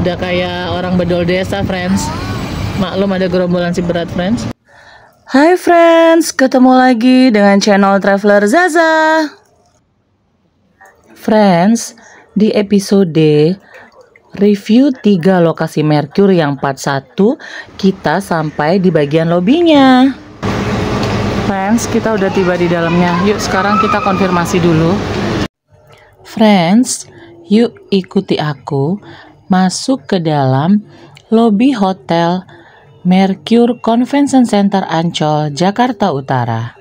Udah kayak orang bedol desa, friends. Maklum ada gerombolan si berat, friends. Hai friends, ketemu lagi dengan channel Traveler Zaza. Friends, di episode review 3 lokasi Mercure yang part 1, kita sampai di bagian lobinya. Friends, kita udah tiba di dalamnya. Yuk sekarang kita konfirmasi dulu. Friends, yuk ikuti aku masuk ke dalam lobi hotel Mercure Convention Center Ancol, Jakarta Utara.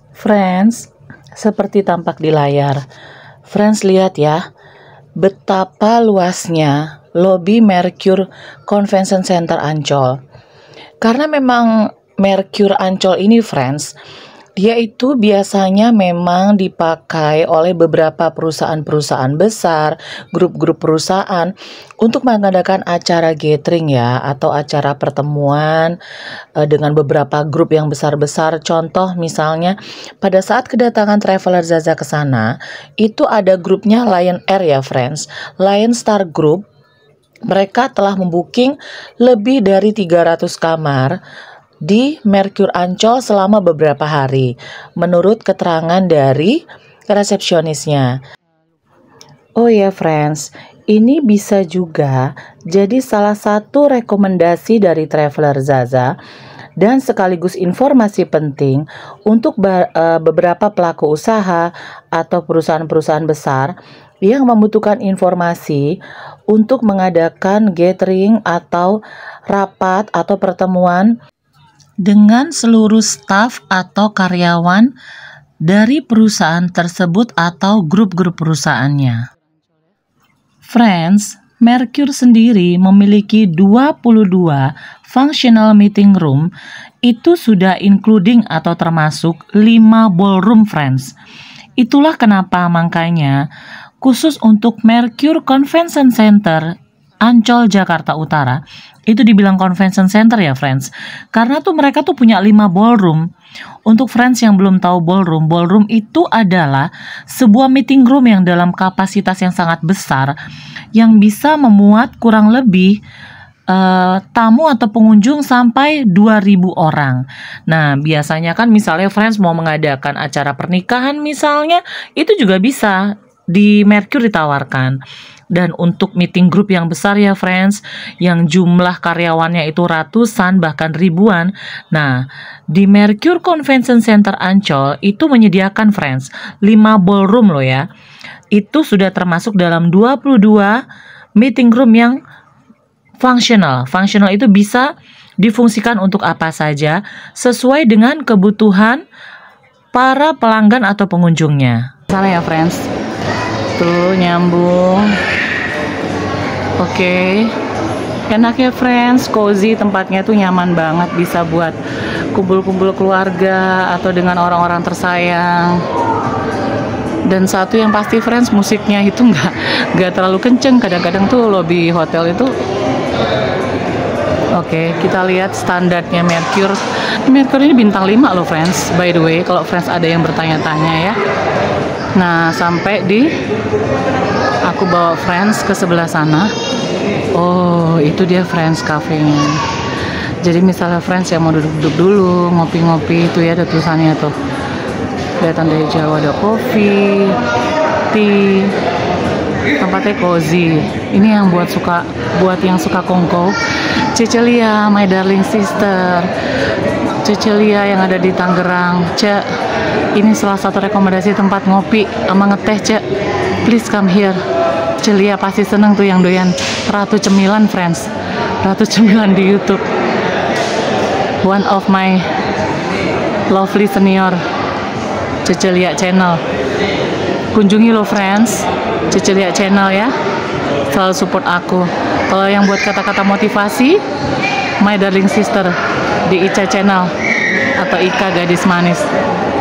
Friends, seperti tampak di layar, Friends lihat ya, betapa luasnya lobi Mercure Convention Center Ancol. Karena memang Mercure Ancol ini, Friends, dia itu biasanya memang dipakai oleh beberapa perusahaan-perusahaan besar, grup-grup perusahaan untuk mengadakan acara gathering ya, atau acara pertemuan dengan beberapa grup yang besar-besar. Contoh misalnya pada saat kedatangan Traveler Zaza ke sana, itu ada grupnya Lion Air ya, Friends. Lion Star Group, mereka telah membooking lebih dari 300 kamar di Mercure Ancol selama beberapa hari, menurut keterangan dari resepsionisnya. Oh ya friends, ini bisa juga jadi salah satu rekomendasi dari Traveler Zaza dan sekaligus informasi penting untuk beberapa pelaku usaha atau perusahaan-perusahaan besar yang membutuhkan informasi untuk mengadakan gathering atau rapat atau pertemuan dengan seluruh staf atau karyawan dari perusahaan tersebut atau grup-grup perusahaannya. Friends, Mercure sendiri memiliki 22 functional meeting room, itu sudah including atau termasuk 5 ballroom, Friends. Itulah kenapa makanya khusus untuk Mercure Convention Center Ancol, Jakarta Utara, itu dibilang convention center ya friends, karena tuh mereka tuh punya 5 ballroom. Untuk friends yang belum tahu ballroom, ballroom itu adalah sebuah meeting room yang dalam kapasitas yang sangat besar, yang bisa memuat kurang lebih tamu atau pengunjung sampai 2.000 orang. Nah biasanya kan misalnya friends mau mengadakan acara pernikahan misalnya, itu juga bisa di Mercure ditawarkan. Dan untuk meeting group yang besar ya friends, yang jumlah karyawannya itu ratusan bahkan ribuan, nah di Mercure Convention Center Ancol itu menyediakan friends 5 ballroom loh ya. Itu sudah termasuk dalam 22 meeting room yang functional. Functional itu bisa difungsikan untuk apa saja sesuai dengan kebutuhan para pelanggan atau pengunjungnya. Salah ya friends, tuh nyambung. Oke, enak ya friends, cozy, tempatnya tuh nyaman banget, bisa buat kumpul-kumpul keluarga atau dengan orang-orang tersayang. Dan satu yang pasti friends, musiknya itu nggak terlalu kenceng. Kadang-kadang tuh lobby hotel itu. Oke, kita lihat standarnya Mercure. Mercure ini bintang 5 loh friends, by the way, kalau friends ada yang bertanya-tanya ya. Nah, sampai di aku bawa friends ke sebelah sana. Oh, itu dia friends cafe-nya. Jadi misalnya friends yang mau duduk-duduk dulu, ngopi-ngopi, itu ya ada tulisannya tuh. Kelihatan dari jauh ada kopi, tea, tempatnya cozy. Ini yang buat yang suka kongko. Cecelia, my darling sister. Cecelia yang ada di Tangerang. Cek, ini salah satu rekomendasi tempat ngopi sama ngeteh, Cek. Please come here. Celia pasti seneng tuh yang doyan Ratu Cemilan, friends. Ratu Cemilan di YouTube. One of my lovely senior, Cecelia Channel. Kunjungi lo friends, Cecelia Channel ya. Selalu support aku. Kalau yang buat kata-kata motivasi, my darling sister di Ica Channel atau Ika Gadis Manis.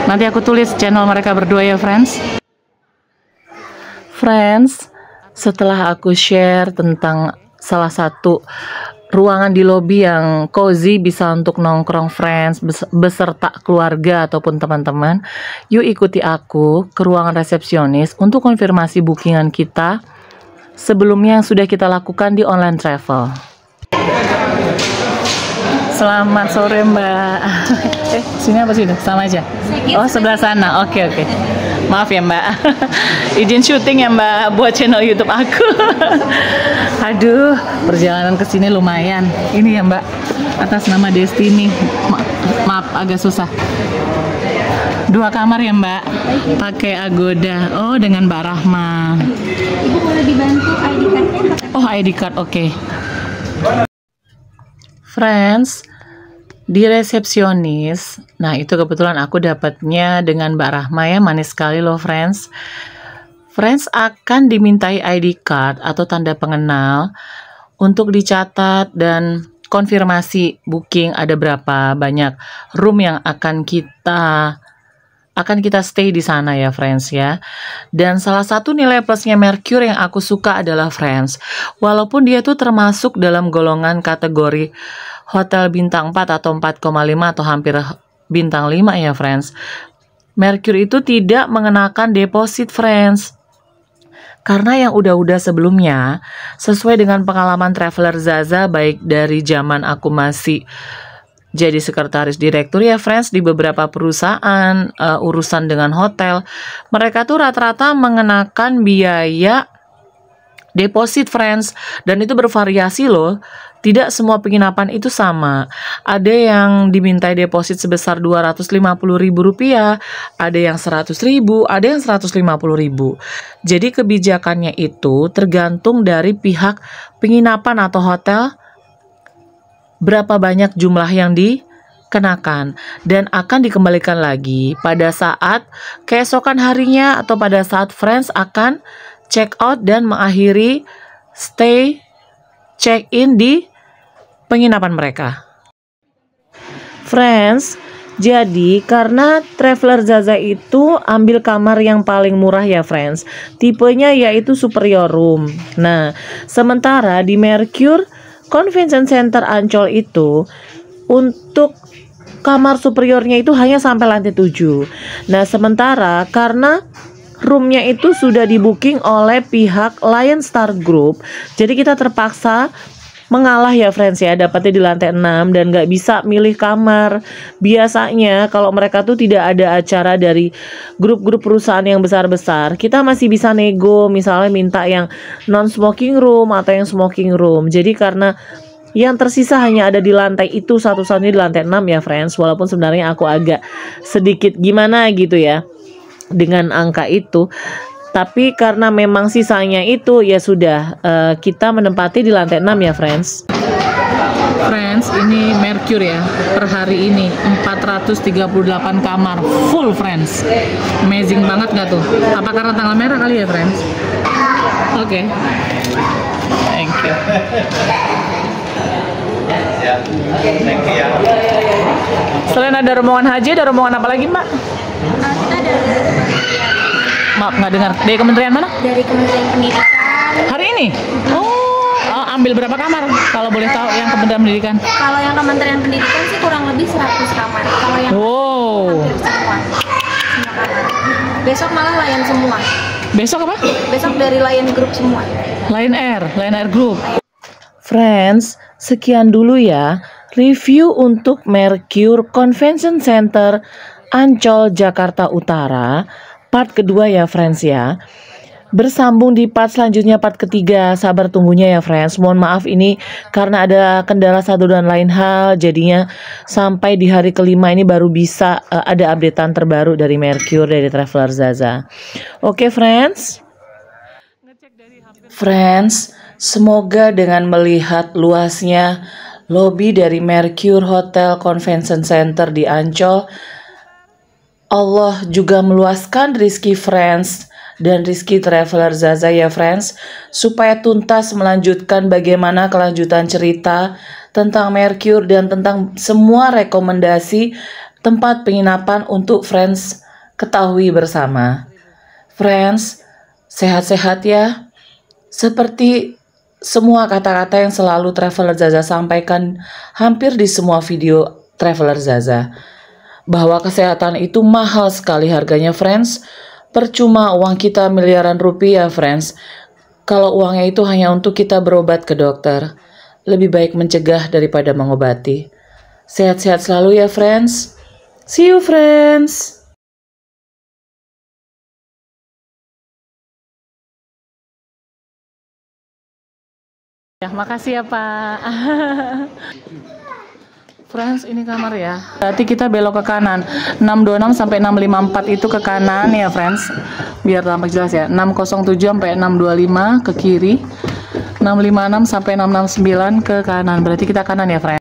Nanti aku tulis channel mereka berdua ya friends. Friends, setelah aku share tentang salah satu ruangan di lobi yang cozy, bisa untuk nongkrong friends beserta keluarga ataupun teman-teman, yuk ikuti aku ke ruangan resepsionis untuk konfirmasi bookingan kita sebelumnya yang sudah kita lakukan di online travel. Selamat sore Mbak. Sini apa sini? Sama aja. Oh sebelah sana. Oke. Maaf ya Mbak. Izin syuting ya Mbak buat channel YouTube aku. Aduh, perjalanan ke sini lumayan. Ini ya Mbak, atas nama Destiny. Maaf agak susah. 2 kamar ya Mbak. Pakai Agoda. Oh dengan Mbak Rahma. Ibu boleh dibantu ID card-nya? Oh ID card, oke. Friends, di resepsionis, nah itu kebetulan aku dapatnya dengan Mbak Rahma ya, manis sekali loh friends. Friends akan dimintai ID card atau tanda pengenal untuk dicatat dan konfirmasi booking ada berapa banyak room yang akan kita stay di sana ya friends ya. Dan salah satu nilai plusnya Mercure yang aku suka adalah friends, walaupun dia tuh termasuk dalam golongan kategori hotel bintang 4 atau 4,5 atau hampir bintang 5 ya friends, Mercure itu tidak mengenakan deposit friends. Karena yang udah-udah sebelumnya, sesuai dengan pengalaman Traveler Zaza baik dari zaman aku masih jadi sekretaris direktur ya friends di beberapa perusahaan urusan dengan hotel, mereka tuh rata-rata mengenakan biaya deposit friends, dan itu bervariasi loh. Tidak semua penginapan itu sama. Ada yang dimintai deposit sebesar Rp250.000, ada yang Rp100.000, ada yang Rp150.000. Jadi kebijakannya itu tergantung dari pihak penginapan atau hotel berapa banyak jumlah yang dikenakan, dan akan dikembalikan lagi pada saat keesokan harinya atau pada saat friends akan check out dan mengakhiri stay check in di penginapan mereka. Friends, jadi karena Traveler Zaza itu ambil kamar yang paling murah ya friends, tipenya yaitu superior room. Nah, sementara di Mercure Convention Center Ancol itu untuk kamar superiornya itu hanya sampai lantai 7. Nah, sementara karena roomnya itu sudah di booking oleh pihak Lion Star Group, jadi kita terpaksa mengalah ya friends ya, dapatnya di lantai 6 dan nggak bisa milih kamar. Biasanya kalau mereka tuh tidak ada acara dari grup-grup perusahaan yang besar-besar, kita masih bisa nego, misalnya minta yang non-smoking room atau yang smoking room. Jadi karena yang tersisa hanya ada di lantai itu satu-satunya di lantai 6 ya friends, walaupun sebenarnya aku agak sedikit gimana gitu ya dengan angka itu, tapi karena memang sisanya itu ya sudah, kita menempati di lantai 6 ya friends. Friends, ini Mercure ya, per hari ini 438 kamar full friends. Amazing banget gak tuh? Apa karena tanggal merah kali ya friends? Oke. Thank you. Selain ada rombongan haji, ada rombongan apa lagi mbak? Kita dari Maaf nggak dengar. Dari kementerian mana? Dari Kementerian Pendidikan. Hari ini? Oh, ambil berapa kamar? Kalau boleh tahu yang Kementerian Pendidikan? Kalau yang Kementerian Pendidikan sih kurang lebih 100 kamar. Kalau yang hampir semua kamar. Besok malah Lion semua. Besok apa? Besok dari Lion Group semua. Lion Air Group. Friends, sekian dulu ya review untuk Mercure Convention Center Ancol Jakarta Utara part kedua ya friends ya. Bersambung di part selanjutnya, part ketiga. Sabar tunggunya ya friends. Mohon maaf ini karena ada kendala satu dan lain hal, jadinya sampai di hari kelima ini baru bisa ada updatean terbaru dari Mercure, dari Traveler Zaza. Oke friends. Friends, semoga dengan melihat luasnya lobi dari Mercure Hotel Convention Center di Ancol, Allah juga meluaskan rizki friends dan rizki Traveler Zaza ya friends, supaya tuntas melanjutkan bagaimana kelanjutan cerita tentang Mercure dan tentang semua rekomendasi tempat penginapan untuk friends ketahui bersama. Friends, sehat-sehat ya. Seperti semua kata-kata yang selalu Traveler Zaza sampaikan hampir di semua video Traveler Zaza, bahwa kesehatan itu mahal sekali harganya friends. Percuma uang kita miliaran rupiah friends, Kalau uangnya itu hanya untuk kita berobat ke dokter, lebih baik mencegah daripada mengobati. Sehat-sehat selalu ya, friends. See you, friends. Ya, makasih ya, Pak. Friends, ini kamar ya. Berarti kita belok ke kanan. 626 sampai 654 itu ke kanan ya, friends. Biar tampak jelas ya. 607 sampai 625 ke kiri. 656 sampai 669 ke kanan. Berarti kita kanan ya, friends.